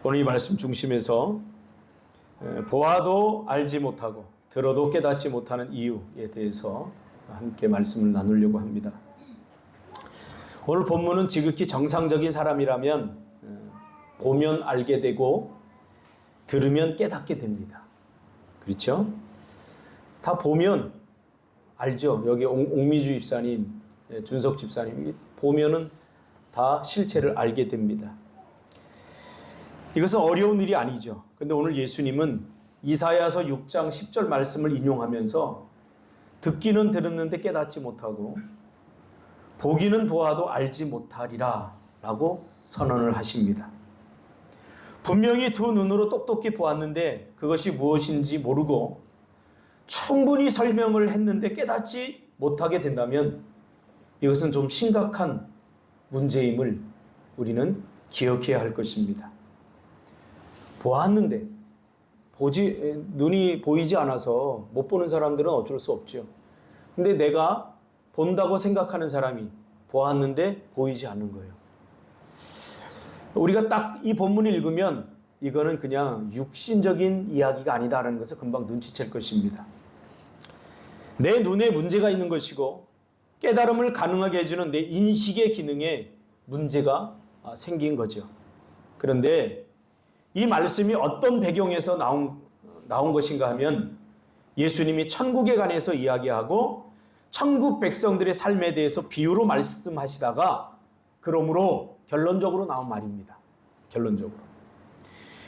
오늘 이 말씀 중심에서 보아도 알지 못하고 들어도 깨닫지 못하는 이유에 대해서 함께 말씀을 나누려고 합니다. 오늘 본문은 지극히 정상적인 사람이라면 보면 알게 되고 들으면 깨닫게 됩니다. 그렇죠? 다 보면 알죠. 여기 옥미주 집사님, 준석 집사님 보면은 다 실체를 알게 됩니다. 이것은 어려운 일이 아니죠. 근데 오늘 예수님은 이사야서 6장 10절 말씀을 인용하면서 듣기는 들었는데 깨닫지 못하고 보기는 보아도 알지 못하리라 라고 선언을 하십니다. 분명히 두 눈으로 똑똑히 보았는데 그것이 무엇인지 모르고 충분히 설명을 했는데 깨닫지 못하게 된다면 이것은 좀 심각한 문제임을 우리는 기억해야 할 것입니다. 보았는데 눈이 보이지 않아서 못 보는 사람들은 어쩔 수 없죠. 근데 내가 본다고 생각하는 사람이 보았는데 보이지 않는 거예요. 우리가 딱 이 본문을 읽으면 이거는 그냥 육신적인 이야기가 아니다라는 것을 금방 눈치챌 것입니다. 내 눈에 문제가 있는 것이고 깨달음을 가능하게 해주는 내 인식의 기능에 문제가 생긴 거죠. 그런데 이 말씀이 어떤 배경에서 나온 것인가 하면 예수님이 천국에 관해서 이야기하고 천국 백성들의 삶에 대해서 비유로 말씀하시다가 그러므로 결론적으로 나온 말입니다. 결론적으로.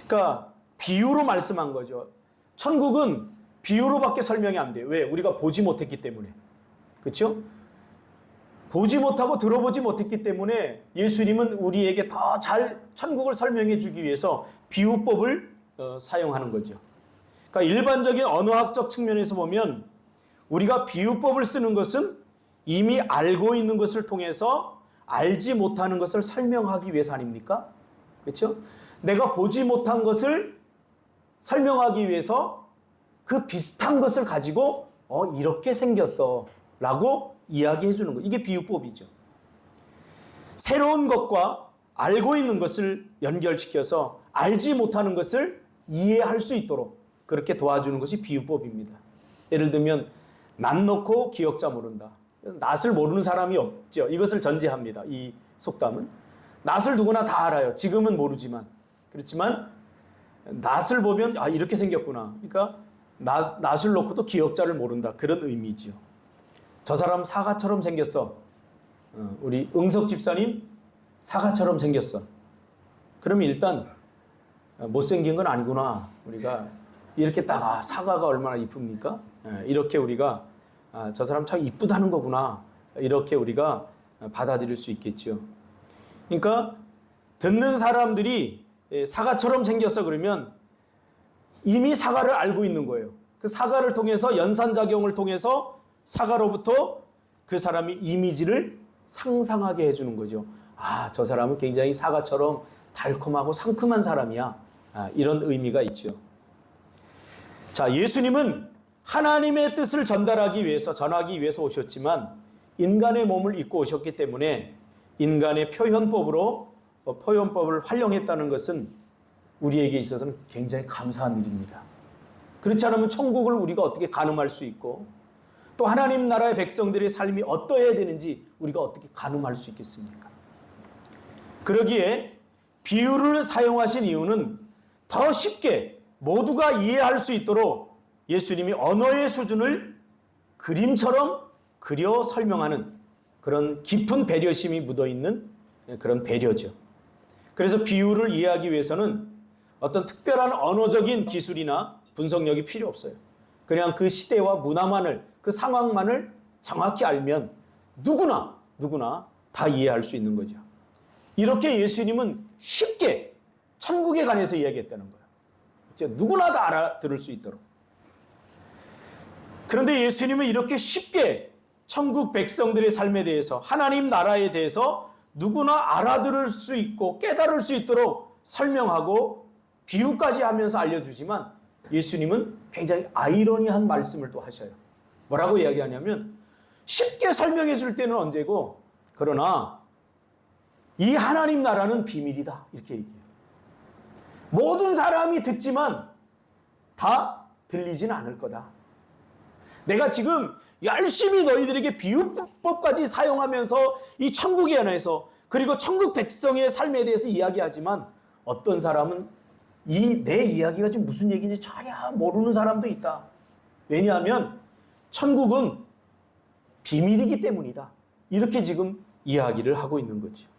그러니까 비유로 말씀한 거죠. 천국은 비유로밖에 설명이 안 돼요. 왜? 우리가 보지 못했기 때문에. 그렇죠? 보지 못하고 들어보지 못했기 때문에 예수님은 우리에게 더 잘 천국을 설명해 주기 위해서 비유법을 사용하는 거죠. 그러니까 일반적인 언어학적 측면에서 보면 우리가 비유법을 쓰는 것은 이미 알고 있는 것을 통해서 알지 못하는 것을 설명하기 위해서 아닙니까? 그렇죠? 내가 보지 못한 것을 설명하기 위해서 그 비슷한 것을 가지고 이렇게 생겼어 라고 이야기해 주는 거. 이게 비유법이죠. 새로운 것과 알고 있는 것을 연결시켜서 알지 못하는 것을 이해할 수 있도록 그렇게 도와주는 것이 비유법입니다. 예를 들면 낯 놓고 기억자 모른다. 낯을 모르는 사람이 없죠. 이것을 전제합니다. 이 속담은. 낯을 누구나 다 알아요. 지금은 모르지만. 그렇지만 낯을 보면 이렇게 생겼구나. 그러니까 낯을 놓고도 기억자를 모른다. 그런 의미죠. 저 사람 사과처럼 생겼어. 우리 응석 집사님 사과처럼 생겼어. 그러면 일단 못생긴 건 아니구나. 우리가 이렇게 딱 사과가 얼마나 이쁩니까? 이렇게 우리가 저 사람 참 이쁘다는 거구나. 이렇게 우리가 받아들일 수 있겠죠. 그러니까 듣는 사람들이 사과처럼 생겼어 그러면 이미 사과를 알고 있는 거예요. 그 사과를 통해서 연산작용을 통해서 사과로부터 그 사람이 이미지를 상상하게 해주는 거죠. 저 사람은 굉장히 사과처럼 달콤하고 상큼한 사람이야. 이런 의미가 있죠. 자, 예수님은 하나님의 뜻을 전하기 위해서 오셨지만 인간의 몸을 입고 오셨기 때문에 인간의 표현법을 활용했다는 것은 우리에게 있어서는 굉장히 감사한 일입니다. 그렇지 않으면 천국을 우리가 어떻게 가늠할 수 있고 또 하나님 나라의 백성들의 삶이 어떠해야 되는지 우리가 어떻게 가늠할 수 있겠습니까? 그러기에 비유를 사용하신 이유는 더 쉽게 모두가 이해할 수 있도록 예수님이 언어의 수준을 그림처럼 그려 설명하는 그런 깊은 배려심이 묻어있는 그런 배려죠. 그래서 비유를 이해하기 위해서는 어떤 특별한 언어적인 기술이나 분석력이 필요 없어요. 그냥 그 시대와 문화만을, 그 상황만을 정확히 알면 누구나 다 이해할 수 있는 거죠. 이렇게 예수님은 쉽게 천국에 관해서 이야기했다는 거예요. 누구나 다 알아들을 수 있도록. 그런데 예수님은 이렇게 쉽게 천국 백성들의 삶에 대해서 하나님 나라에 대해서 누구나 알아들을 수 있고 깨달을 수 있도록 설명하고 비유까지 하면서 알려주지만 예수님은 굉장히 아이러니한 말씀을 또 하셔요. 뭐라고 이야기하냐면 쉽게 설명해 줄 때는 언제고 그러나 이 하나님 나라는 비밀이다 이렇게 얘기해요. 모든 사람이 듣지만 다 들리진 않을 거다. 내가 지금 열심히 너희들에게 비유법까지 사용하면서 이 천국에 관해서 그리고 천국 백성의 삶에 대해서 이야기하지만 어떤 사람은 이 내 이야기가 지금 무슨 얘기인지 전혀 모르는 사람도 있다. 왜냐하면 천국은 비밀이기 때문이다. 이렇게 지금 이야기를 하고 있는 거죠.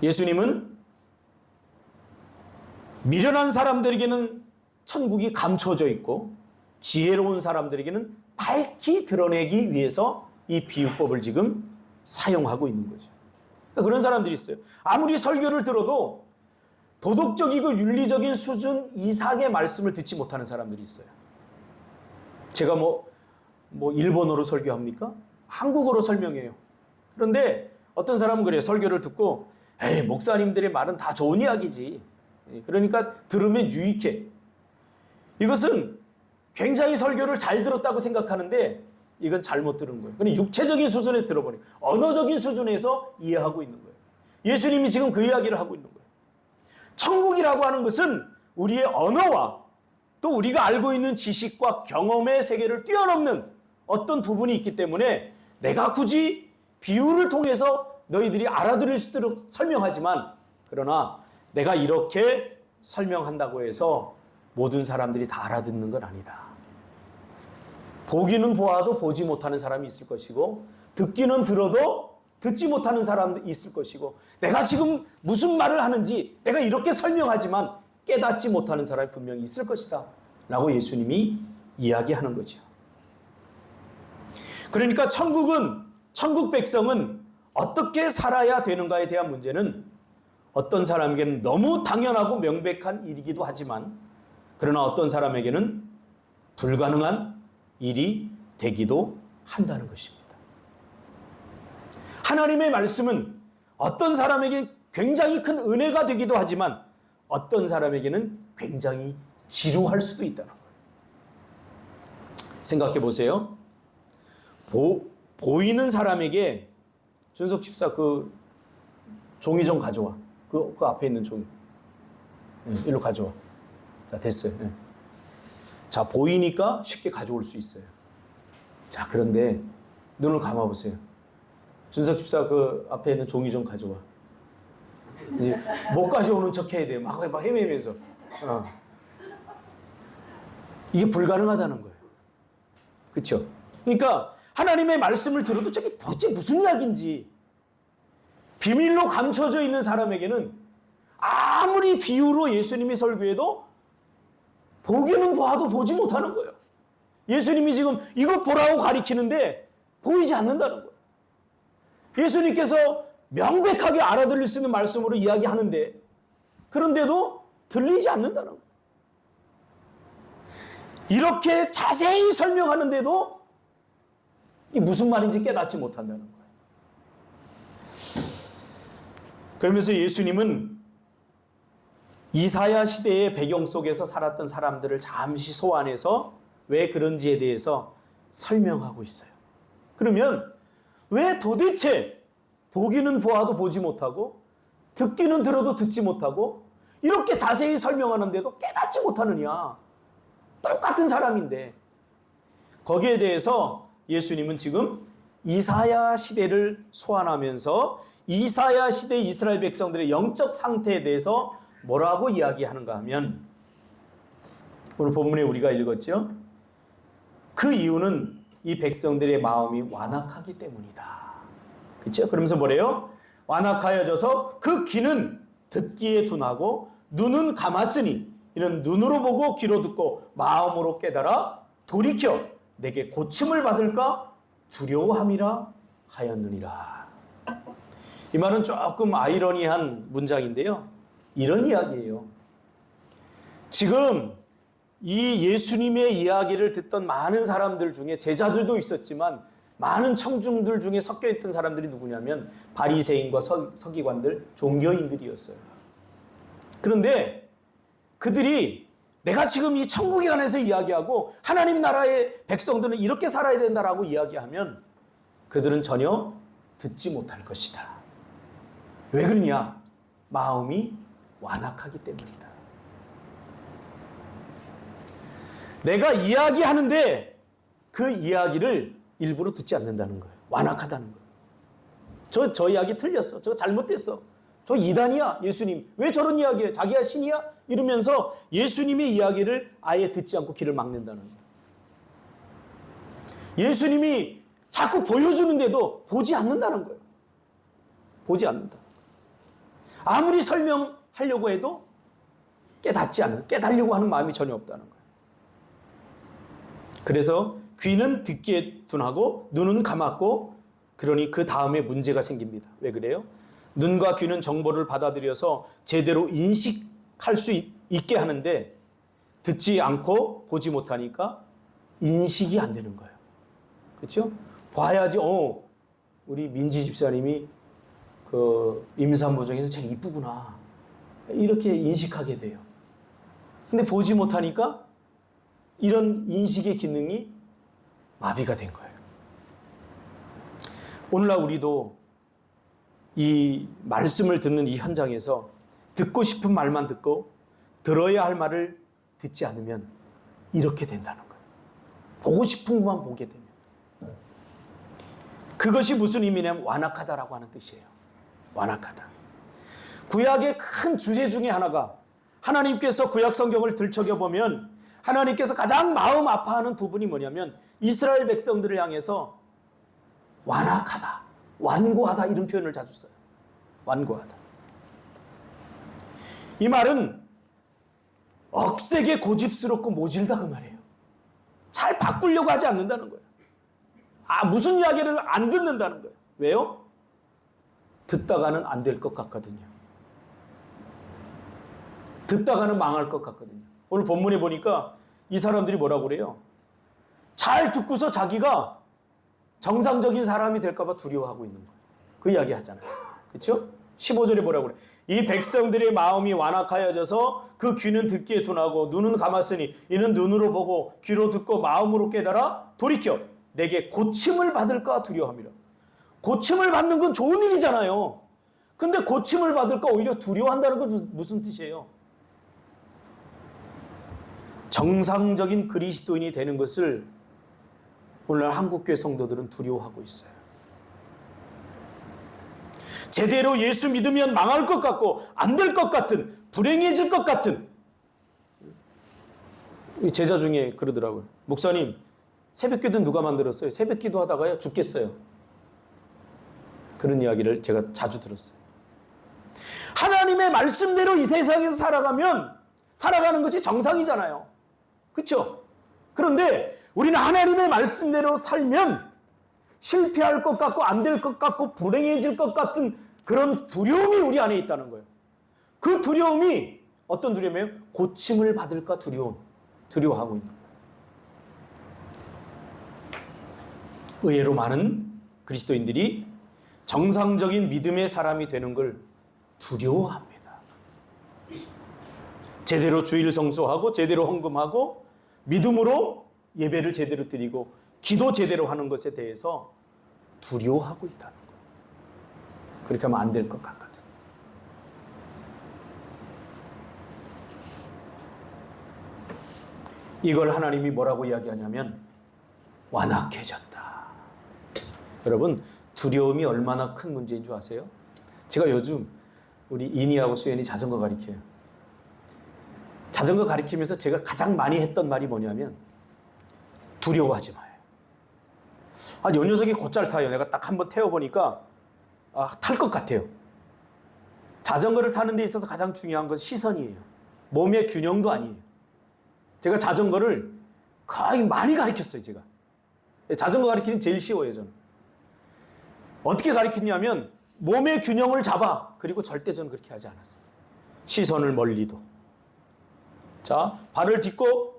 예수님은 미련한 사람들에게는 천국이 감춰져 있고 지혜로운 사람들에게는 밝히 드러내기 위해서 이 비유법을 지금 사용하고 있는 거죠. 그런 사람들이 있어요. 아무리 설교를 들어도 도덕적이고 윤리적인 수준 이상의 말씀을 듣지 못하는 사람들이 있어요. 제가 뭐 일본어로 설교합니까? 한국어로 설명해요. 그런데 어떤 사람은 그래요. 설교를 듣고 에이, 목사님들의 말은 다 좋은 이야기지. 그러니까 들으면 유익해. 이것은 굉장히 설교를 잘 들었다고 생각하는데 이건 잘못 들은 거예요. 그냥 육체적인 수준에서 들어버려요. 언어적인 수준에서 이해하고 있는 거예요. 예수님이 지금 그 이야기를 하고 있는 거예요. 천국이라고 하는 것은 우리의 언어와 또 우리가 알고 있는 지식과 경험의 세계를 뛰어넘는 어떤 부분이 있기 때문에 내가 굳이 비유를 통해서 너희들이 알아들을 수 있도록 설명하지만 그러나 내가 이렇게 설명한다고 해서 모든 사람들이 다 알아듣는 건 아니다. 보기는 보아도 보지 못하는 사람이 있을 것이고 듣기는 들어도 듣지 못하는 사람도 있을 것이고 내가 지금 무슨 말을 하는지 내가 이렇게 설명하지만 깨닫지 못하는 사람이 분명히 있을 것이다 라고 예수님이 이야기하는 거죠. 그러니까 천국 백성은 어떻게 살아야 되는가에 대한 문제는 어떤 사람에게는 너무 당연하고 명백한 일이기도 하지만 그러나 어떤 사람에게는 불가능한 일이 되기도 한다는 것입니다. 하나님의 말씀은 어떤 사람에게는 굉장히 큰 은혜가 되기도 하지만 어떤 사람에게는 굉장히 지루할 수도 있다는 거예요. 생각해 보세요. 보이는 사람에게 준석 집사 그 종이 좀 가져와. 그 앞에 있는 종이. 네, 일로 가져와. 자, 됐어요. 네. 자, 보이니까 쉽게 가져올 수 있어요. 자, 그런데 눈을 감아보세요. 준석 집사 그 앞에 있는 종이 좀 가져와. 이제 못 가져오는 척 해야 돼요. 막 헤매면서. 이게 불가능하다는 거예요. 그렇죠? 그러니까 하나님의 말씀을 들어도 저게 도대체 무슨 이야기인지 비밀로 감춰져 있는 사람에게는 아무리 비유로 예수님이 설교해도 보기는 보아도 보지 못하는 거예요. 예수님이 지금 이것 보라고 가리키는데 보이지 않는다는 거예요. 예수님께서 명백하게 알아들을 수 있는 말씀으로 이야기하는데 그런데도 들리지 않는다는 거예요. 이렇게 자세히 설명하는데도 이게 무슨 말인지 깨닫지 못한다는 거예요. 그러면서 예수님은 이사야 시대의 배경 속에서 살았던 사람들을 잠시 소환해서 왜 그런지에 대해서 설명하고 있어요. 그러면 왜 도대체 보기는 보아도 보지 못하고 듣기는 들어도 듣지 못하고 이렇게 자세히 설명하는데도 깨닫지 못하느냐. 똑같은 사람인데. 거기에 대해서 예수님은 지금 이사야 시대를 소환하면서 이사야 시대 이스라엘 백성들의 영적 상태에 대해서 뭐라고 이야기하는가 하면 오늘 본문에 우리가 읽었죠. 그 이유는 이 백성들의 마음이 완악하기 때문이다. 그렇죠? 그러면서 뭐래요? 완악하여져서 그 귀는 듣기에 둔하고 눈은 감았으니 이는 눈으로 보고 귀로 듣고 마음으로 깨달아 돌이켜 내게 고침을 받을까 두려워함이라 하였느니라. 이 말은 조금 아이러니한 문장인데요. 이런 이야기예요. 지금 이 예수님의 이야기를 듣던 많은 사람들 중에 제자들도 있었지만 많은 청중들 중에 섞여 있던 사람들이 누구냐면 바리새인과 서기관들, 종교인들이었어요. 그런데 그들이 내가 지금 이 천국에 관해서 이야기하고 하나님 나라의 백성들은 이렇게 살아야 된다라고 이야기하면 그들은 전혀 듣지 못할 것이다. 왜 그러냐? 마음이 완악하기 때문이다. 내가 이야기하는데 그 이야기를 일부러 듣지 않는다는 거예요. 완악하다는 거예요. 저 이야기 틀렸어. 저 잘못됐어. 저 이단이야, 예수님. 왜 저런 이야기해? 자기야 신이야? 이러면서 예수님의 이야기를 아예 듣지 않고 귀를 막는다는 거예요. 예수님이 자꾸 보여주는데도 보지 않는다는 거예요. 보지 않는다. 아무리 설명하려고 해도 깨달으려고 하는 마음이 전혀 없다는 거예요. 그래서 귀는 듣기에 둔하고 눈은 감았고, 그러니 그 다음에 문제가 생깁니다. 왜 그래요? 눈과 귀는 정보를 받아들여서 제대로 인식할 수 있게 하는데 듣지 않고 보지 못하니까 인식이 안 되는 거예요. 그렇죠? 봐야지 우리 민지 집사님이 그 임산부 중에서 제일 이쁘구나 이렇게 인식하게 돼요. 근데 보지 못하니까 이런 인식의 기능이 마비가 된 거예요. 오늘날 우리도 이 말씀을 듣는 이 현장에서 듣고 싶은 말만 듣고 들어야 할 말을 듣지 않으면 이렇게 된다는 거예요. 보고 싶은 것만 보게 되면. 그것이 무슨 의미냐면 완악하다라고 하는 뜻이에요. 완악하다. 구약의 큰 주제 중에 하나가, 하나님께서 구약 성경을 들춰보면 하나님께서 가장 마음 아파하는 부분이 뭐냐면 이스라엘 백성들을 향해서 완악하다, 완고하다 이런 표현을 자주 써요. 완고하다. 이 말은 억세게 고집스럽고 모질다 그 말이에요. 잘 바꾸려고 하지 않는다는 거예요. 무슨 이야기를 안 듣는다는 거예요. 왜요? 듣다가는 안 될 것 같거든요. 듣다가는 망할 것 같거든요. 오늘 본문에 보니까 이 사람들이 뭐라고 그래요? 잘 듣고서 자기가 정상적인 사람이 될까 봐 두려워하고 있는 거예요. 그 이야기 하잖아요. 그렇죠? 15절에 뭐라고 그래요? 이 백성들의 마음이 완악하여져서 그 귀는 듣기에 둔하고 눈은 감았으니 이는 눈으로 보고 귀로 듣고 마음으로 깨달아 돌이켜 내게 고침을 받을까 두려워함이라. 고침을 받는 건 좋은 일이잖아요. 근데 고침을 받을까 오히려 두려워한다는 건 무슨 뜻이에요? 정상적인 그리스도인이 되는 것을 오늘날 한국교회 성도들은 두려워하고 있어요. 제대로 예수 믿으면 망할 것 같고 안 될 것 같은, 불행해질 것 같은. 제자 중에 그러더라고요. 목사님, 새벽기도 누가 만들었어요? 새벽기도 하다가요 죽겠어요. 그런 이야기를 제가 자주 들었어요. 하나님의 말씀대로 이 세상에서 살아가는 것이 정상이잖아요. 그렇죠? 그런데 우리는 하나님의 말씀대로 살면 실패할 것 같고 안 될 것 같고 불행해질 것 같은 그런 두려움이 우리 안에 있다는 거예요. 그 두려움이 어떤 두려움이에요? 고침을 받을까 두려워하고 있는 거예요. 의외로 많은 그리스도인들이 정상적인 믿음의 사람이 되는 걸 두려워합니다. 제대로 주일 성수하고 제대로 헌금하고 믿음으로 예배를 제대로 드리고 기도 제대로 하는 것에 대해서 두려워하고 있다는 거예요. 그렇게 하면 안 될 것 같거든. 이걸 하나님이 뭐라고 이야기하냐면 완악해졌다. 여러분, 두려움이 얼마나 큰 문제인 줄 아세요? 제가 요즘 우리 이니하고 수연이 자전거 가르쳐요. 자전거 가르치면서 제가 가장 많이 했던 말이 뭐냐면 두려워하지 마요. 요 녀석이 곧잘 타요. 내가 딱 한번 태워보니까 탈 것 같아요. 자전거를 타는 데 있어서 가장 중요한 건 시선이에요. 몸의 균형도 아니에요. 제가 자전거를 거의 많이 가르쳤어요. 제가 자전거 가르치는 제일 쉬워요. 저는 어떻게 가르쳤냐면 몸의 균형을 잡아. 그리고 절대 저는 그렇게 하지 않았어요. 시선을 멀리도. 자, 발을 딛고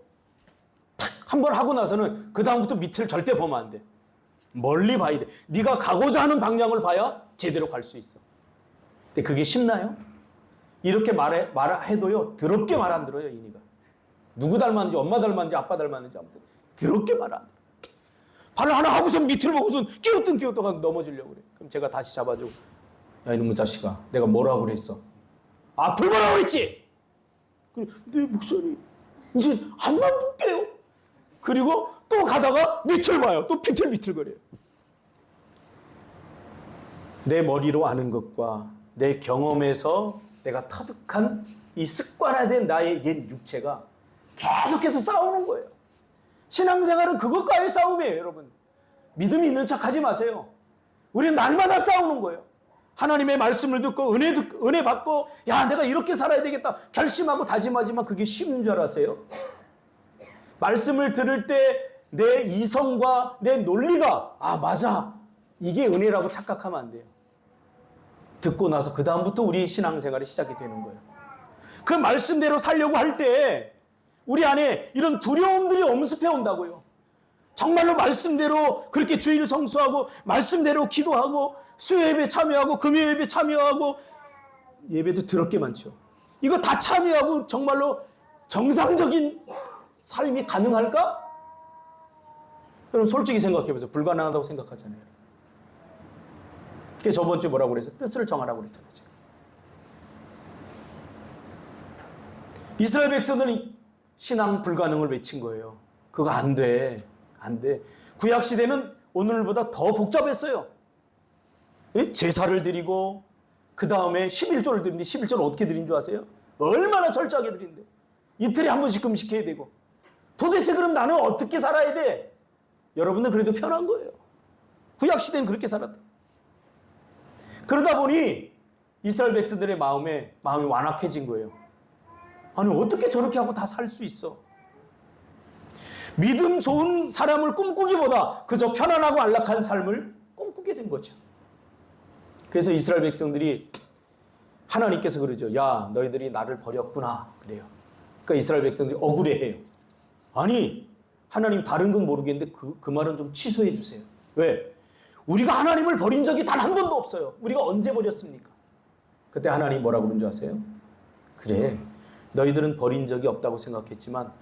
한 번 하고 나서는 그 다음부터 밑을 절대 보면 안 돼. 멀리 봐야 돼. 네가 가고자 하는 방향을 봐야 제대로 갈 수 있어. 근데 그게 쉽나요? 이렇게 말해도요 더럽게 말 안 들어요. 이니가 누구 닮았는지, 엄마 닮았는지, 아빠 닮았는지 아무튼 더럽게 말 안 들어. 발을 하나 하고서 밑을 보고서 끼우던 넘어지려고 그래. 그럼 제가 다시 잡아주고, 야 이놈의 자식아, 내가 뭐라고 그랬어? 앞을 보라고 그랬지. 네 목사님 이제 앞만 볼게요. 그리고 또 가다가 밑을 봐요. 또 비틀비틀거려요. 내 머리로 아는 것과 내 경험에서 내가 터득한 이 습관화된 나의 옛 육체가 계속해서 싸우는 거예요. 신앙생활은 그것과의 싸움이에요, 여러분. 믿음이 있는 척 하지 마세요. 우리는 날마다 싸우는 거예요. 하나님의 말씀을 듣고 은혜 받고 야 내가 이렇게 살아야 되겠다 결심하고 다짐하지만 그게 쉬운 줄 아세요? 말씀을 들을 때 내 이성과 내 논리가 아 맞아 이게 은혜라고 착각하면 안 돼요. 듣고 나서 그 다음부터 우리 신앙생활이 시작이 되는 거예요. 그 말씀대로 살려고 할 때 우리 안에 이런 두려움들이 엄습해 온다고요. 정말로 말씀대로 그렇게 주일 성수하고 말씀대로 기도하고 수요예배 참여하고 금요예배 참여하고 예배도 더럽게 많죠. 이거 다 참여하고 정말로 정상적인 삶이 가능할까? 여러분 솔직히 생각해보세요. 불가능하다고 생각하잖아요. 그게 저번 주에 뭐라고 그랬어요? 뜻을 정하라고 그랬잖아요. 이스라엘 백성들은 신앙 불가능을 외친 거예요. 그거 안 돼. 안 돼. 구약 시대는 오늘보다 더 복잡했어요. 제사를 드리고 그 다음에 11조를 드리는데 11조를 어떻게 드린 줄 아세요? 얼마나 철저하게 드린대. 이틀에 한 번씩 금식해야 되고. 도대체 그럼 나는 어떻게 살아야 돼? 여러분들 그래도 편한 거예요. 구약 시대는 그렇게 살았다. 그러다 보니 이스라엘 백성들의 마음이 완악해진 거예요. 아니 어떻게 저렇게 하고 다 살 수 있어? 믿음 좋은 사람을 꿈꾸기보다 그저 편안하고 안락한 삶을 꿈꾸게 된 거죠. 그래서 이스라엘 백성들이 하나님께서 그러죠. 야 너희들이 나를 버렸구나 그래요. 그러니까 이스라엘 백성들이 억울해해요. 아니 하나님 다른 건 모르겠는데 그 말은 좀 취소해 주세요. 왜? 우리가 하나님을 버린 적이 단 한 번도 없어요. 우리가 언제 버렸습니까? 그때 하나님 뭐라고 그런 줄 아세요? 그래 너희들은 버린 적이 없다고 생각했지만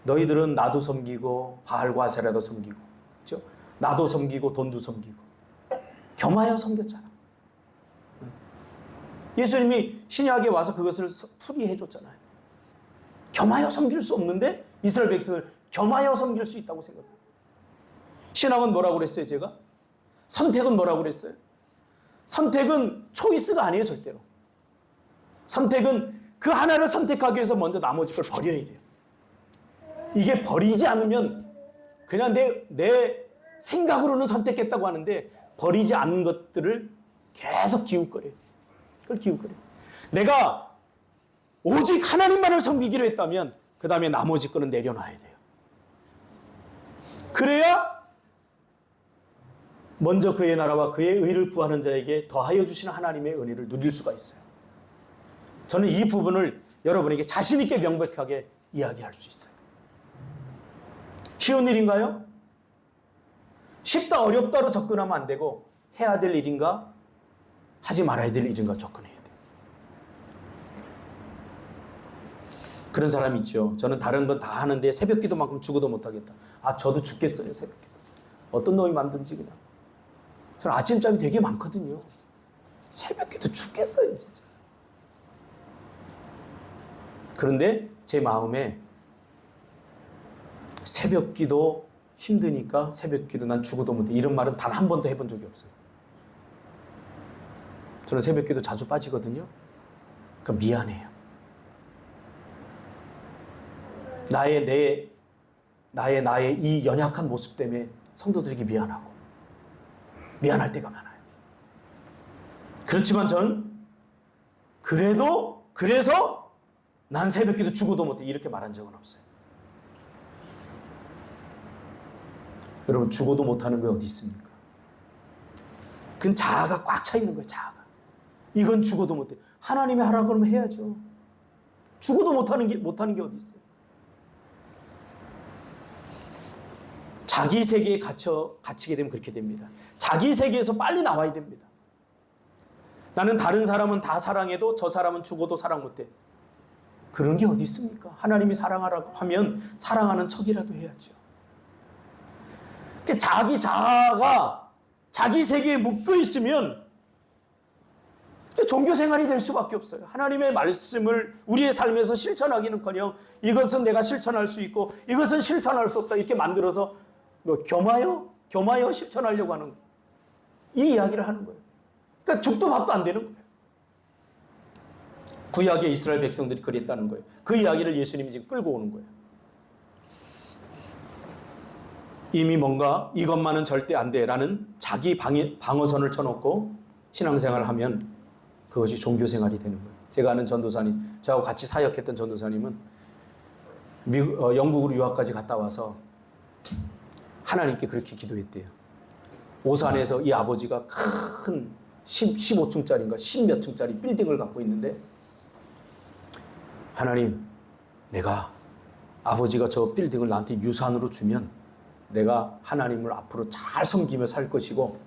너희들은 나도 섬기고 바알과 아세라도 섬기고 그렇죠? 나도 섬기고 돈도 섬기고 겸하여 섬겼잖아. 예수님이 신약에 와서 그것을 풀이해 줬잖아요. 겸하여 섬길 수 없는데 이스라엘 백성을 겸하여 섬길 수 있다고 생각해요. 신앙은 뭐라고 그랬어요 제가? 선택은 뭐라고 그랬어요? 선택은 초이스가 아니에요 절대로. 선택은 그 하나를 선택하기 위해서 먼저 나머지 걸 버려야 돼요. 이게 버리지 않으면 그냥 내 생각으로는 선택했다고 하는데 버리지 않은 것들을 계속 기웃거려요. 그걸 기웃거려요. 내가 오직 하나님만을 섬기기로 했다면 그 다음에 나머지 거는 내려놔야 돼요. 그래야 먼저 그의 나라와 그의 의를 구하는 자에게 더하여 주시는 하나님의 은혜를 누릴 수가 있어요. 저는 이 부분을 여러분에게 자신 있게 명백하게 이야기할 수 있어요. 쉬운 일인가요? 쉽다 어렵다로 접근하면 안 되고 해야 될 일인가 하지 말아야 될 일인가 접근해야 돼요. 그런 사람이 있죠. 저는 다른 건 다 하는데 새벽 기도만큼 죽어도 못하겠다. 아 저도 죽겠어요 새벽 기도. 어떤 놈이 만든지 그냥. 저는 아침잠이 되게 많거든요. 새벽 기도 죽겠어요 진짜. 그런데 제 마음에 새벽 기도 힘드니까 새벽 기도 난 죽어도 못해 이런 말은 단 한 번도 해본 적이 없어요. 저는 새벽 기도 자주 빠지거든요. 그러니까 미안해요. 나의 이 연약한 모습 때문에 성도들에게 미안하고 미안할 때가 많아요. 그렇지만 저는 그래서 난 새벽기도 죽어도 못해 이렇게 말한 적은 없어요. 여러분 죽어도 못하는 게 어디 있습니까? 그건 자아가 꽉 차 있는 거예요. 자아가. 이건 죽어도 못해. 하나님이 하라고 그러면 해야죠. 죽어도 못하는 게 어디 있어요? 자기 세계에 갇히게 되면 그렇게 됩니다. 자기 세계에서 빨리 나와야 됩니다. 나는 다른 사람은 다 사랑해도 저 사람은 죽어도 사랑 못해. 그런 게 어디 있습니까? 하나님이 사랑하라고 하면 사랑하는 척이라도 해야죠. 자기 자아가 자기 세계에 묶여 있으면 종교 생활이 될 수밖에 없어요. 하나님의 말씀을 우리의 삶에서 실천하기는커녕 이것은 내가 실천할 수 있고 이것은 실천할 수 없다 이렇게 만들어서 뭐 겸하여 실천하려고 하는 이 이야기를 하는 거예요. 그러니까 죽도 밥도 안 되는 거예요. 구약의 이스라엘 백성들이 그랬다는 거예요. 그 이야기를 예수님이 지금 끌고 오는 거예요. 이미 뭔가 이것만은 절대 안 돼라는 자기 방어선을 쳐놓고 신앙생활을 하면 그것이 종교생활이 되는 거예요. 제가 아는 전도사님, 저하고 같이 사역했던 전도사님은 영국으로 유학까지 갔다 와서 하나님께 그렇게 기도했대요. 오산에서 이 아버지가 큰 15층짜리인가 10몇 층짜리 빌딩을 갖고 있는데 하나님, 내가 아버지가 저 빌딩을 나한테 유산으로 주면 내가 하나님을 앞으로 잘 섬기며 살 것이고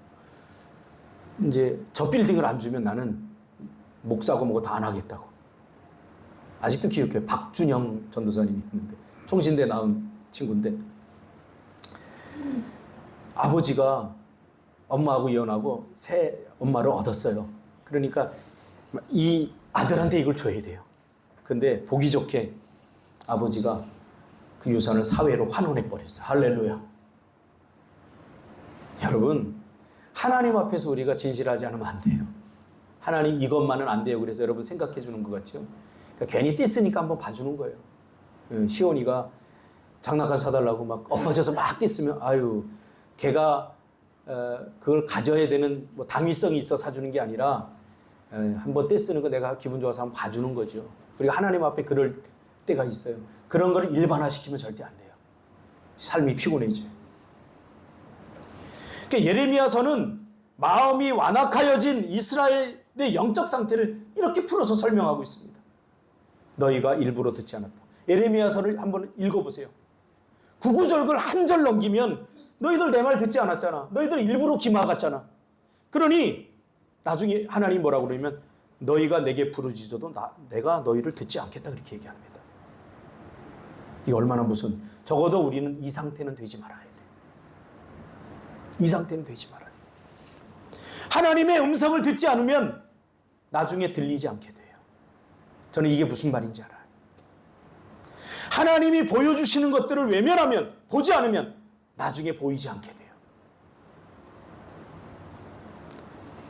이제 저 빌딩을 안 주면 나는 목사고 뭐고 다 안 하겠다고. 아직도 기억해요. 박준영 전도사님이 있는데 총신대 나온 친구인데 아버지가 엄마하고 이혼하고 새 엄마를 얻었어요. 그러니까 이 아들한테 이걸 줘야 돼요. 근데 보기 좋게 아버지가 그 유산을 사회로 환원해 버렸어요. 할렐루야. 여러분, 하나님 앞에서 우리가 진실하지 않으면 안 돼요. 하나님 이것만은 안 돼요. 그래서 여러분 생각해 주는 것 같죠? 그러니까 괜히 뗐으니까 한번 봐주는 거예요. 시온이가 장난감 사달라고 막 엎어져서 막 뗐으면 아유, 걔가 그걸 가져야 되는 뭐 당위성이 있어 사주는 게 아니라 한번 떼쓰는 거 내가 기분 좋아서 한번 봐주는 거죠. 그리고 하나님 앞에 그럴 때가 있어요. 그런 걸 일반화시키면 절대 안 돼요. 삶이 피곤해져요. 그러니까 예레미야서는 마음이 완악하여진 이스라엘의 영적 상태를 이렇게 풀어서 설명하고 있습니다. 너희가 일부러 듣지 않았다. 예레미야서를 한번 읽어보세요. 구구절글 한 절 넘기면 너희들 내 말 듣지 않았잖아. 너희들 일부러 귀 막았잖아. 그러니 나중에 하나님 뭐라고 그러면 너희가 내게 부르짖어도 내가 너희를 듣지 않겠다 그렇게 얘기합니다. 이게 얼마나 무슨 적어도 우리는 이 상태는 되지 말아야 돼. 이 상태는 되지 말아야 돼. 하나님의 음성을 듣지 않으면 나중에 들리지 않게 돼요. 저는 이게 무슨 말인지 알아요. 하나님이 보여주시는 것들을 외면하면 보지 않으면 나중에 보이지 않게 돼요.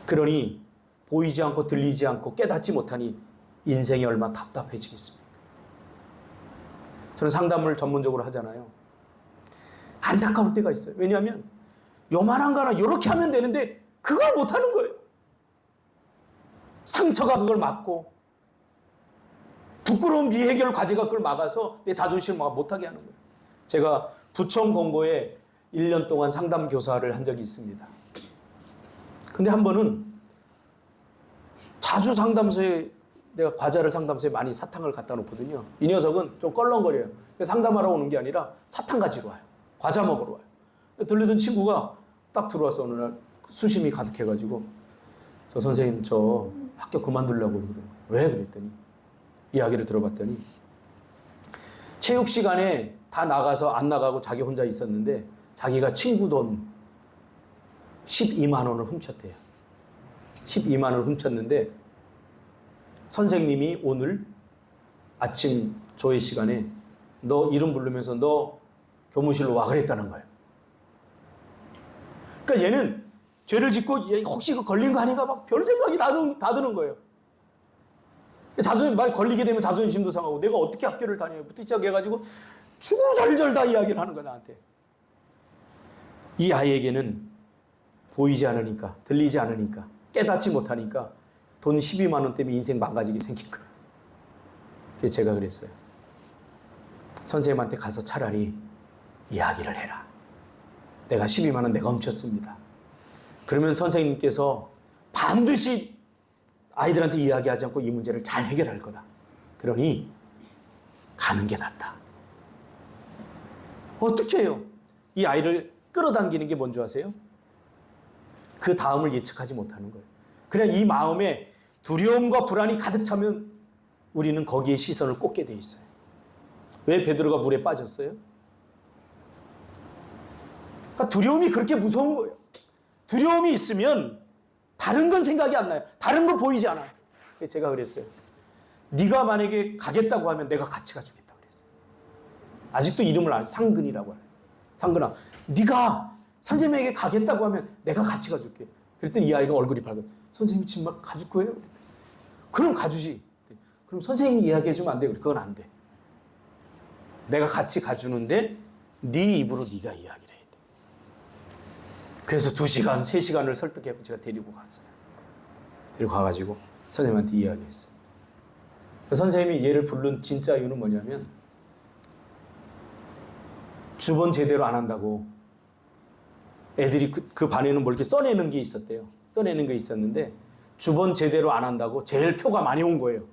그러니 보이지 않고 들리지 않고 깨닫지 못하니 인생이 얼마나 답답해지겠습니까? 저는 상담을 전문적으로 하잖아요. 안타까울 때가 있어요. 왜냐하면 요만한 거 하나 이렇게 하면 되는데 그걸 못하는 거예요. 상처가 그걸 막고 부끄러운 미해결 과제가 그걸 막아서 내 자존심을 못하게 하는 거예요. 제가 부천 공고에 1년 동안 상담 교사를 한 적이 있습니다. 근데 한 번은 자주 상담소에 내가 과자를 상담소에 많이 사탕을 갖다 놓거든요. 이 녀석은 좀 껄렁거려요. 상담하러 오는 게 아니라 사탕 가지러 와요. 과자 먹으러 와요. 들리던 친구가 딱 들어와서 어느 날 수심이 가득해가지고 저 선생님 저 학교 그만두려고 그러는 거예요. 왜? 그랬더니 이야기를 들어봤더니 체육 시간에 다 나가서 안 나가고 자기 혼자 있었는데 자기가 친구 돈 12만 원을 훔쳤대요. 12만 원을 훔쳤는데 선생님이 오늘 아침 조회 시간에 너 이름 부르면서 너 교무실로 와 그랬다는 거예요. 그러니까 얘는 죄를 짓고 혹시 그 걸린 거 아닌가 막 별 생각이 다 드는 거예요. 자존심 말 걸리게 되면 자존심도 상하고 내가 어떻게 학교를 다녀요? 부터 시작해가지고 주구절절 다 이야기를 하는 거야 나한테. 이 아이에게는 보이지 않으니까 들리지 않으니까 깨닫지 못하니까 돈 12만 원 때문에 인생 망가지게 생긴 거예요. 그래서 제가 그랬어요. 선생님한테 가서 차라리 이야기를 해라. 내가 12만 원 내가 훔쳤습니다. 그러면 선생님께서 반드시 아이들한테 이야기하지 않고 이 문제를 잘 해결할 거다. 그러니 가는 게 낫다. 어떻게 해요? 이 아이를 끌어당기는 게 뭔지 아세요? 그 다음을 예측하지 못하는 거예요. 그냥 이 마음에 두려움과 불안이 가득 차면 우리는 거기에 시선을 꽂게 돼 있어요. 왜 베드로가 물에 빠졌어요? 그러니까 두려움이 그렇게 무서운 거예요. 두려움이 있으면 다른 건 생각이 안 나요. 다른 건 보이지 않아요. 제가 그랬어요. 네가 만약에 가겠다고 하면 내가 같이 가주겠다 그랬어요. 아직도 이름을 안 해요. 상근이라고 해요. 상근아, 네가 선생님에게 가겠다고 하면 내가 같이 가줄게. 그랬더니 이 아이가 얼굴이 밝아요. 선생님 정말 가줄 거예요? 그럼 가주지. 그럼 선생님이 이야기해 주면 안 돼요. 그건 안 돼. 내가 같이 가주는데 네 입으로 네가 이야기를 해야 돼. 그래서 2시간, 3시간을 설득해서 제가 데리고 갔어요. 데리고 가가지고 선생님한테 이야기했어요. 선생님이 얘를 부른 진짜 이유는 뭐냐면 주번 제대로 안 한다고 애들이 그 반에는 뭐 이렇게 써내는 게 있었대요. 써내는 게 있었는데 주번 제대로 안 한다고 제일 표가 많이 온 거예요.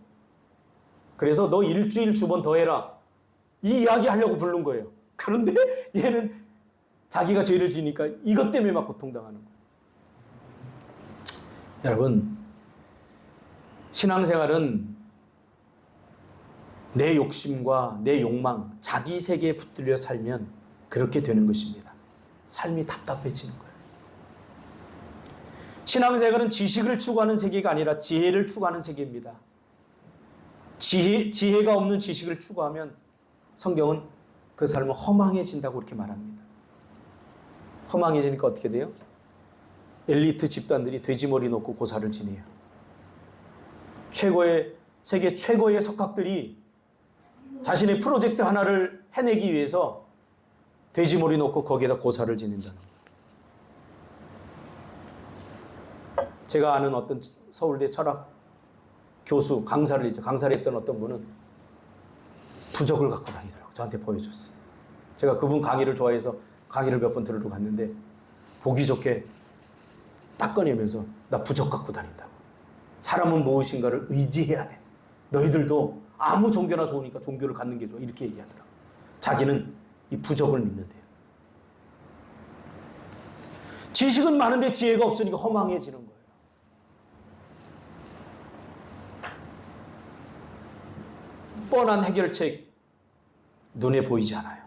그래서 너 일주일 주번 더 해라. 이 이야기 하려고 부른 거예요. 그런데 얘는 자기가 죄를 지니까 이것 때문에 막 고통당하는 거예요. 여러분, 신앙생활은 내 욕심과 내 욕망, 자기 세계에 붙들려 살면 그렇게 되는 것입니다. 삶이 답답해지는 거예요. 신앙생활은 지식을 추구하는 세계가 아니라 지혜를 추구하는 세계입니다. 지혜가 없는 지식을 추구하면 성경은 그 삶은 허망해진다고 그렇게 말합니다. 허망해지니까 어떻게 돼요? 엘리트 집단들이 돼지머리 놓고 고사를 지내요. 세계 최고의 석학들이 자신의 프로젝트 하나를 해내기 위해서 돼지머리 놓고 거기에다 고사를 지낸다는 거예요. 제가 아는 어떤 서울대 철학 교수, 강사를 했던 어떤 분은 부적을 갖고 다니더라고요. 저한테 보여줬어요. 제가 그분 강의를 좋아해서 강의를 몇 번 들으러 갔는데 보기 좋게 딱 꺼내면서 나 부적 갖고 다닌다고. 사람은 무엇인가를 의지해야 돼. 너희들도 아무 종교나 좋으니까 종교를 갖는 게 좋아. 이렇게 얘기하더라고요. 자기는 이 부적을 믿는데요. 지식은 많은데 지혜가 없으니까 허망해지는 거예요. 뻔한 해결책 눈에 보이지 않아요.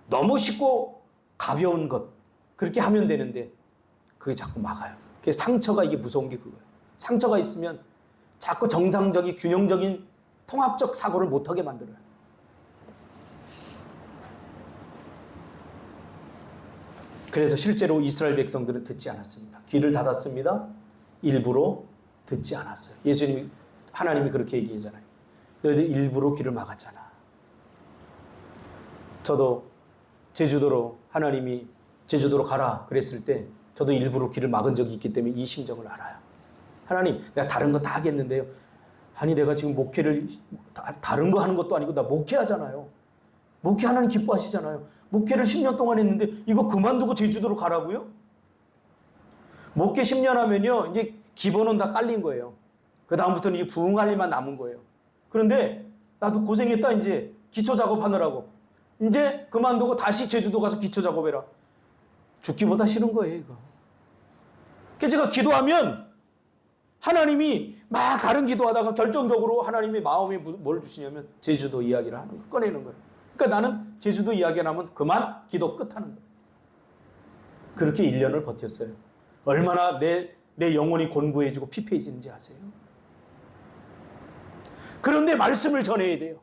너무 쉽고 가벼운 것 그렇게 하면 되는데 그게 자꾸 막아요. 그게 상처가 이게 무서운 게 그거예요. 상처가 있으면 자꾸 정상적인 균형적인 통합적 사고를 못하게 만들어요. 그래서 실제로 이스라엘 백성들은 듣지 않았습니다. 귀를 닫았습니다. 일부러 듣지 않았어요. 하나님이 그렇게 얘기하잖아요. 너희들 일부러 귀를 막았잖아. 저도 제주도로 하나님이 제주도로 가라 그랬을 때 저도 일부러 귀를 막은 적이 있기 때문에 이 심정을 알아요. 하나님, 내가 다른 거 다 하겠는데요. 아니 내가 지금 목회를 다른 거 하는 것도 아니고 나 목회하잖아요. 목회 하나님 기뻐하시잖아요. 목회를 10년 동안 했는데 이거 그만두고 제주도로 가라고요? 목회 10년 하면요 이제 기본은 다 깔린 거예요. 그 다음부터는 이게 부흥할 일만 남은 거예요. 그런데 나도 고생했다 이제 기초 작업하느라고. 이제 그만두고 다시 제주도 가서 기초 작업해라. 죽기보다 싫은 거예요 이거. 그래서 제가 기도하면 하나님이 막 다른 기도하다가 결정적으로 하나님의 마음에 뭘 주시냐면 제주도 이야기를 하는 거 꺼내는 거예요. 그러니까 나는 제주도 이야기가 나면 그만 기도 끝하는 거예요. 그렇게 1년을 버텼어요. 얼마나 내 영혼이 곤고해지고 피폐해지는지 아세요? 그런데 말씀을 전해야 돼요.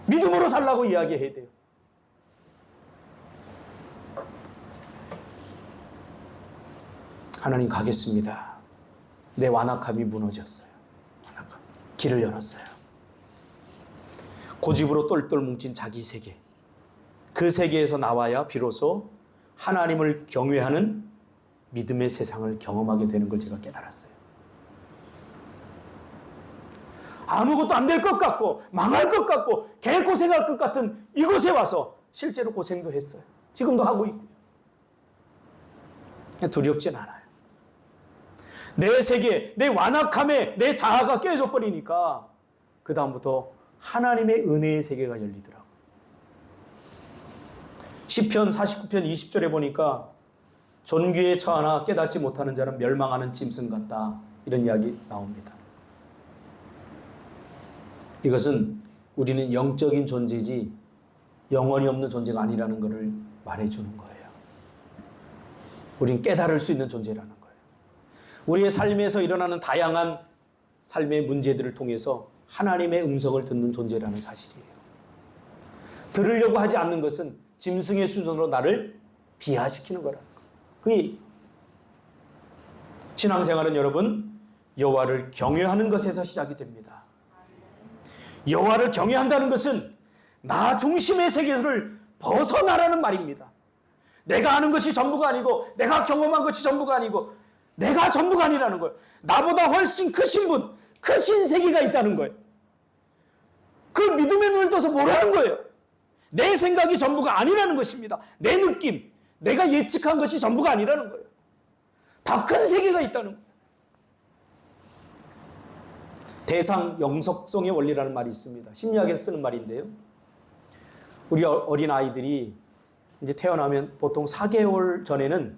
믿음으로 살라고 이야기해야 돼요. 하나님 가겠습니다. 내 완악함이 무너졌어요. 길을 열었어요. 고집으로 똘똘 뭉친 자기 세계. 그 세계에서 나와야 비로소 하나님을 경외하는 믿음의 세상을 경험하게 되는 걸 제가 깨달았어요. 아무것도 안 될 것 같고 망할 것 같고 개고생할 것 같은 이곳에 와서 실제로 고생도 했어요. 지금도 하고 있고요. 두렵진 않아요. 내 세계, 내 완악함에 내 자아가 깨져 버리니까 그 다음부터 하나님의 은혜의 세계가 열리더라고요. 시편 49편 20절에 보니까 존귀에 처하나 깨닫지 못하는 자는 멸망하는 짐승 같다. 이런 이야기 나옵니다. 이것은 우리는 영적인 존재지 영원히 없는 존재가 아니라는 것을 말해주는 거예요. 우리는 깨달을 수 있는 존재라는 거예요. 우리의 삶에서 일어나는 다양한 삶의 문제들을 통해서 하나님의 음성을 듣는 존재라는 사실이에요. 들으려고 하지 않는 것은 짐승의 수준으로 나를 비하시키는 거라는 거예요. 그 얘기. 신앙생활은 여러분 여호와를 경외하는 것에서 시작이 됩니다. 여호와를 경외한다는 것은 나 중심의 세계를 벗어나라는 말입니다. 내가 아는 것이 전부가 아니고 내가 경험한 것이 전부가 아니고 내가 전부가 아니라는 거예요. 나보다 훨씬 크신 분, 크신 세계가 있다는 거예요. 그 믿음의 눈을 떠서 보라는 거예요. 내 생각이 전부가 아니라는 것입니다. 내 느낌, 내가 예측한 것이 전부가 아니라는 거예요. 더 큰 세계가 있다는 거예요. 대상 영속성의 원리라는 말이 있습니다. 심리학에서 쓰는 말인데요. 우리 어린 아이들이 이제 태어나면 보통 4개월 전에는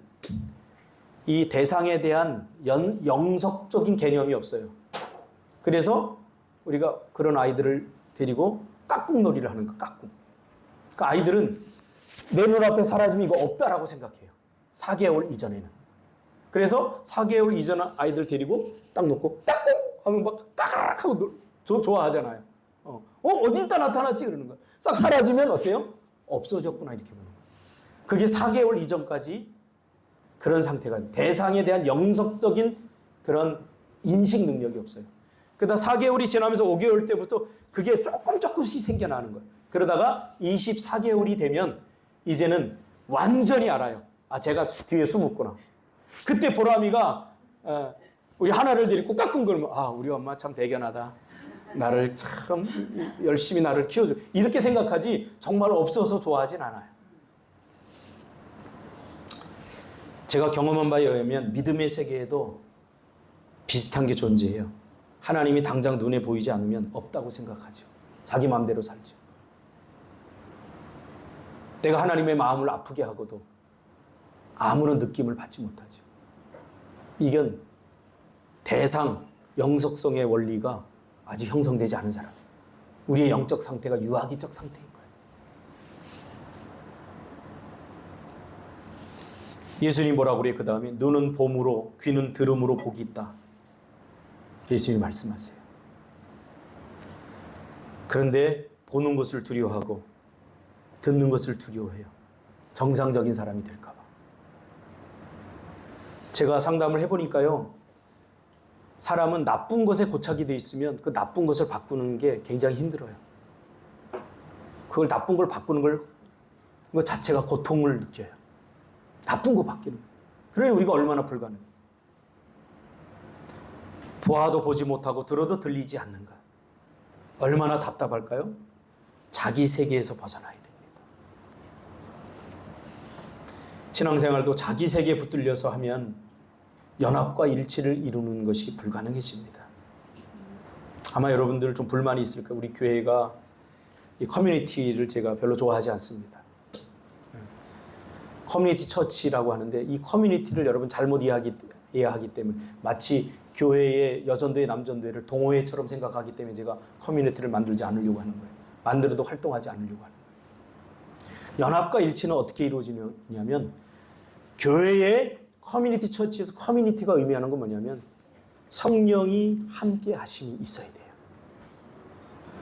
이 대상에 대한 영속적인 개념이 없어요. 그래서 우리가 그런 아이들을 데리고 깍꿍놀이를 하는 거, 깍꿍. 그 아이들은 내 눈앞에 사라지면 이거 없다라고 생각해요. 4개월 이전에는. 그래서 4개월 이전 아이들 데리고 딱 놓고 깍꿍 하면 막 까까락 하고 좋아하잖아요. 어디 있다 나타났지? 그러는 거예요. 싹 사라지면 어때요? 없어졌구나 이렇게 보는 거예요. 그게 4개월 이전까지 그런 상태가 대상에 대한 영속적인 그런 인식 능력이 없어요. 그러다 4개월이 지나면서 5개월 때부터 그게 조금씩 생겨나는 거예요. 그러다가 24개월이 되면 이제는 완전히 알아요. 아, 제가 뒤에 숨었구나. 그때 보람이가 우리 하나를 데리고 깍꿍거리면 아, 우리 엄마 참 대견하다. 나를 참 열심히 나를 키워줘. 이렇게 생각하지 정말 없어서 좋아하진 않아요. 제가 경험한 바에 의하면 믿음의 세계에도 비슷한 게 존재해요. 하나님이 당장 눈에 보이지 않으면 없다고 생각하죠. 자기 마음대로 살죠. 내가 하나님의 마음을 아프게 하고도 아무런 느낌을 받지 못하죠. 이건 대상, 영속성의 원리가 아직 형성되지 않은 사람. 우리의 영적 상태가 유아기적 상태인 거예요. 예수님이 뭐라고 그래요? 그 다음에 눈은 봄으로 귀는 들음으로 복이 있다. 예수님이 말씀하세요. 그런데 보는 것을 두려워하고 듣는 것을 두려워해요. 정상적인 사람이 될까 봐. 제가 상담을 해보니까요. 사람은 나쁜 것에 고착이 돼 있으면 그 나쁜 것을 바꾸는 게 굉장히 힘들어요. 그걸 나쁜 걸 바꾸는 것 자체가 고통을 느껴요. 나쁜 거 바뀌는 거. 그러니 우리가 얼마나 불가능해요. 보아도 보지 못하고 들어도 들리지 않는가. 얼마나 답답할까요? 자기 세계에서 벗어나야 됩니다. 신앙생활도 자기 세계에 붙들려서 하면 연합과 일치를 이루는 것이 불가능해집니다. 아마 여러분들 좀 불만이 있을 거예요. 우리 교회가 이 커뮤니티를 제가 별로 좋아하지 않습니다. 커뮤니티 처치라고 하는데 이 커뮤니티를 여러분 잘못 이해하기 때문에 마치 교회의 여전도회, 남전도회를 동호회처럼 생각하기 때문에 제가 커뮤니티를 만들지 않으려고 하는 거예요. 만들어도 활동하지 않으려고 하는 거예요. 연합과 일치는 어떻게 이루어지냐면 교회의 커뮤니티 처치에서 커뮤니티가 의미하는 건 뭐냐면 성령이 함께 하심이 있어야 돼요.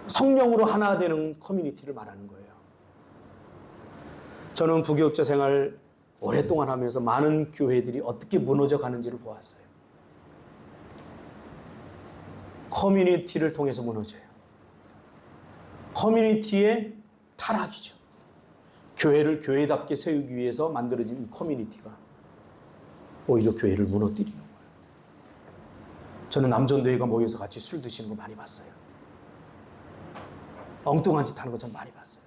성령으로 하나 되는 커뮤니티를 말하는 거예요. 저는 부교육자 생활 오랫동안 하면서 많은 교회들이 어떻게 무너져 가는지를 보았어요. 커뮤니티를 통해서 무너져요. 커뮤니티의 타락이죠. 교회를 교회답게 세우기 위해서 만들어진 이 커뮤니티가 오히려 교회를 무너뜨리는 거예요. 저는 남전도회가 모여서 같이 술 드시는 거 많이 봤어요. 엉뚱한 짓 하는 거 전 많이 봤어요.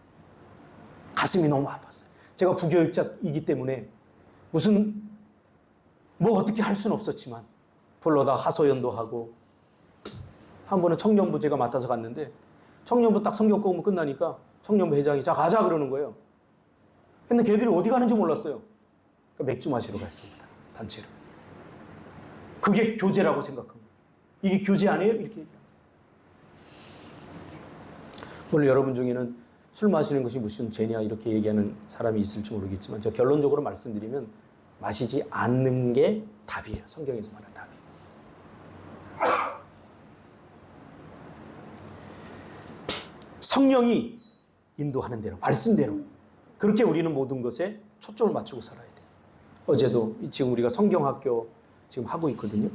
가슴이 너무 아팠어요. 제가 부교육자이기 때문에 무슨 뭐 어떻게 할 수는 없었지만 불러다 하소연도 하고 한 번은 청년부 제가 맡아서 갔는데 청년부 딱 성경 공부 끝나니까 청년부 회장이 자 가자 그러는 거예요. 근데 걔들이 어디 가는지 몰랐어요. 그러니까 맥주 마시러 갔습니다. 단체로. 그게 교제라고 생각합니다. 이게 교제 아니에요? 이렇게 얘기합니다. 물론 여러분 중에는 술 마시는 것이 무슨 죄냐 이렇게 얘기하는 사람이 있을지 모르겠지만 제가 결론적으로 말씀드리면 마시지 않는 게 답이에요. 성경에서 말하는 답이에요. 성령이 인도하는 대로, 말씀대로 그렇게 우리는 모든 것에 초점을 맞추고 살아야 돼요. 어제도 지금 우리가 성경학교 지금 하고 있거든요.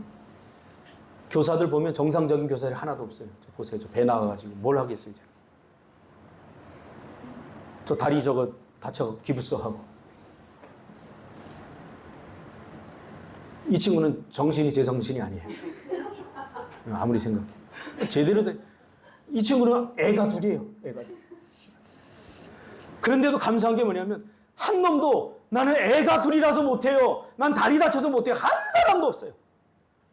교사들 보면 정상적인 교사들이 하나도 없어요. 저 보세요. 저 배 나가가지고 뭘 하겠어요, 이제. 저 다리 저거 다쳐 기부스하고. 이 친구는 정신이 제 정신이 아니에요. 아무리 생각해. 제대로 된, 이 친구는 애가 둘이에요. 애가 둘. 그런데도 감사한 게 뭐냐면 한 놈도 나는 애가 둘이라서 못해요. 난 다리 다쳐서 못해요. 한 사람도 없어요.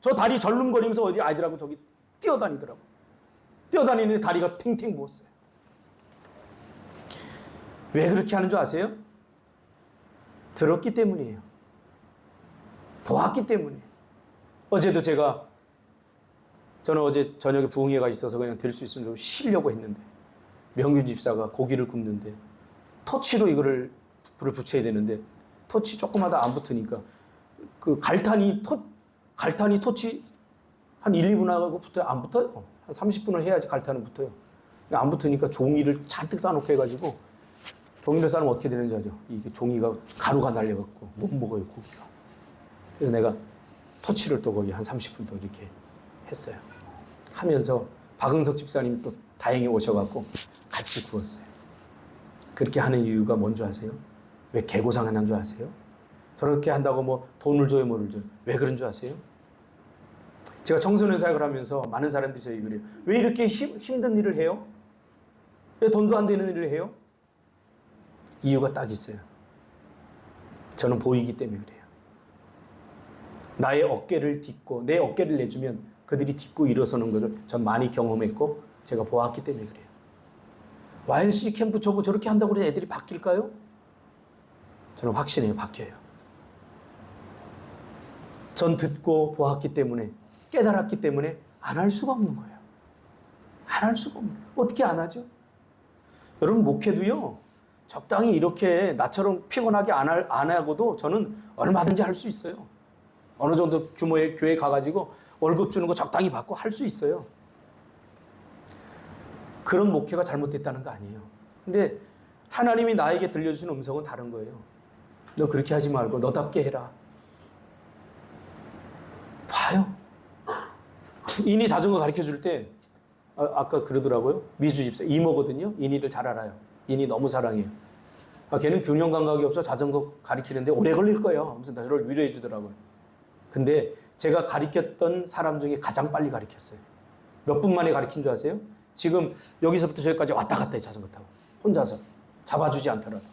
저 다리 절름거리면서 어디 아이들하고 저기 뛰어다니더라고. 뛰어다니는데 다리가 탱탱 부었어요. 왜 그렇게 하는 줄 아세요? 들었기 때문이에요. 보았기 때문이에요. 어제도 저는 어제 저녁에 부흥회가 있어서 그냥 될 수 있으면 좀 쉬려고 했는데 명균 집사가 고기를 굽는데 토치로 이거를 불을 붙여야 되는데 토치 조금마다 안 붙으니까 그 갈탄이 토치 한 1, 2분 하고 붙어요? 안 붙어요. 한 30분을 해야지 갈탄은 붙어요. 안 붙으니까 종이를 잔뜩 싸놓고 해가지고 종이를 싸면 어떻게 되는지 아죠? 이게 종이가 가루가 날려갖고 못 먹어요, 고기가. 그래서 내가 토치를 또 거기 한 30분 더 이렇게 했어요. 하면서 박응석 집사님이 또 다행히 오셔갖고 같이 구웠어요. 그렇게 하는 이유가 뭔지 아세요? 왜 개고생하는 줄 아세요? 저렇게 한다고 뭐 돈을 줘요, 뭐를 줘요? 왜 그런 줄 아세요? 제가 청소년 사역을 하면서 많은 사람들이 저에게 그래요. 왜 이렇게 힘든 일을 해요? 왜 돈도 안 되는 일을 해요? 이유가 딱 있어요. 저는 보이기 때문에 그래요. 나의 어깨를 딛고 내 어깨를 내주면 그들이 딛고 일어서는 것을 전 많이 경험했고 제가 보았기 때문에 그래요. YLC 캠프 저렇게 한다고 해서 애들이 바뀔까요? 저는 확신해요. 바뀌어요. 전 듣고 보았기 때문에 깨달았기 때문에 안 할 수가 없는 거예요. 안 할 수가 없는 거예요. 어떻게 안 하죠? 여러분 목회도요. 적당히 이렇게 나처럼 피곤하게 안 하고도 저는 얼마든지 할 수 있어요. 어느 정도 규모의 교회 가가지고 월급 주는 거 적당히 받고 할 수 있어요. 그런 목회가 잘못됐다는 거 아니에요. 근데 하나님이 나에게 들려주신 음성은 다른 거예요. 너 그렇게 하지 말고 너답게 해라. 봐요. 인이 자전거 가르쳐줄 때 아까 그러더라고요. 미주 집사 이모거든요. 인이를 잘 알아요. 인이 너무 사랑해요. 걔는 균형 감각이 없어 자전거 가르치는데 오래 걸릴 거예요. 아무튼 저를 위로해 주더라고요. 근데 제가 가르쳤던 사람 중에 가장 빨리 가르쳤어요. 몇 분 만에 가르친 줄 아세요? 지금 여기서부터 저기까지 왔다 갔다 해 자전거 타고 혼자서 잡아주지 않더라도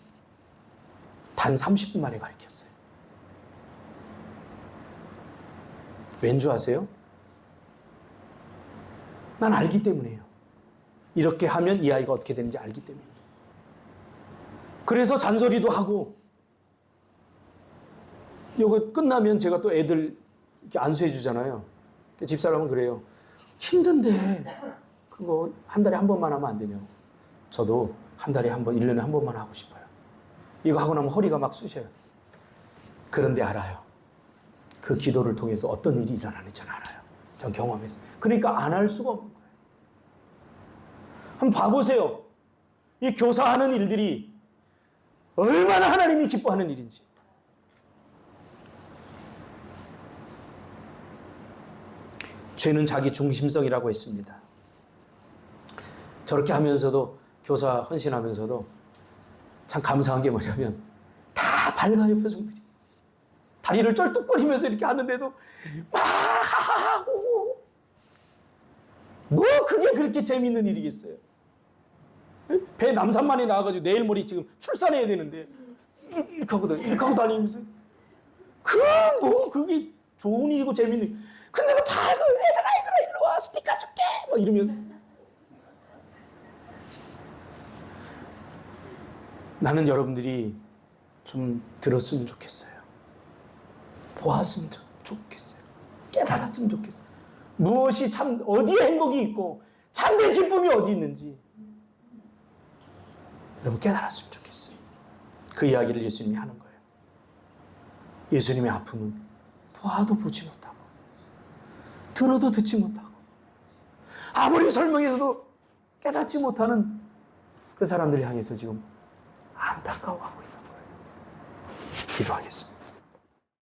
단 30분 만에 가르쳤어요. 왠 줄 아세요? 난 알기 때문이에요. 이렇게 하면 이 아이가 어떻게 되는지 알기 때문이에요. 그래서 잔소리도 하고 이거 끝나면 제가 또 애들 이렇게 안수해 주잖아요. 집사람은 그래요. 힘든데 그거 한 달에 한 번만 하면 안 되냐고. 저도 한 달에 한 번, 1년에 한 번만 하고 싶어요. 이거 하고 나면 허리가 막 쑤셔요. 그런데 알아요. 그 기도를 통해서 어떤 일이 일어나는지 전 알아요. 전 경험했어요. 그러니까 안 할 수가 없는 거예요. 한번 봐보세요. 이 교사하는 일들이 얼마나 하나님이 기뻐하는 일인지. 죄는 자기 중심성이라고 했습니다. 저렇게 하면서도 교사 헌신하면서도 참 감사한 게 뭐냐면 다 밝아요, 표정들이. 다리를 쩔뚝거리면서 이렇게 하는데도 막 하하하고 뭐 그게 그렇게 재밌는 일이겠어요. 배 남산만에 나와가지고 내일 모레 지금 출산해야 되는데 이렇게 하거든. 이렇게 하고 다니면서 그게 좋은 일이고 재밌는 일. 근데 그 밝아요. 얘들아 일로 와 스티커 줄게 막 이러면서 나는 여러분들이 좀 들었으면 좋겠어요. 보았으면 좋겠어요. 깨달았으면 좋겠어요. 무엇이 참 어디에 행복이 있고 참된 기쁨이 어디 있는지 여러분 깨달았으면 좋겠어요. 그 이야기를 예수님이 하는 거예요. 예수님의 아픔은 보아도 보지 못하고 들어도 듣지 못하고 아무리 설명해도 깨닫지 못하는 그 사람들 향해서 지금 안타까워하고 있는 거예요. 기도하겠습니다.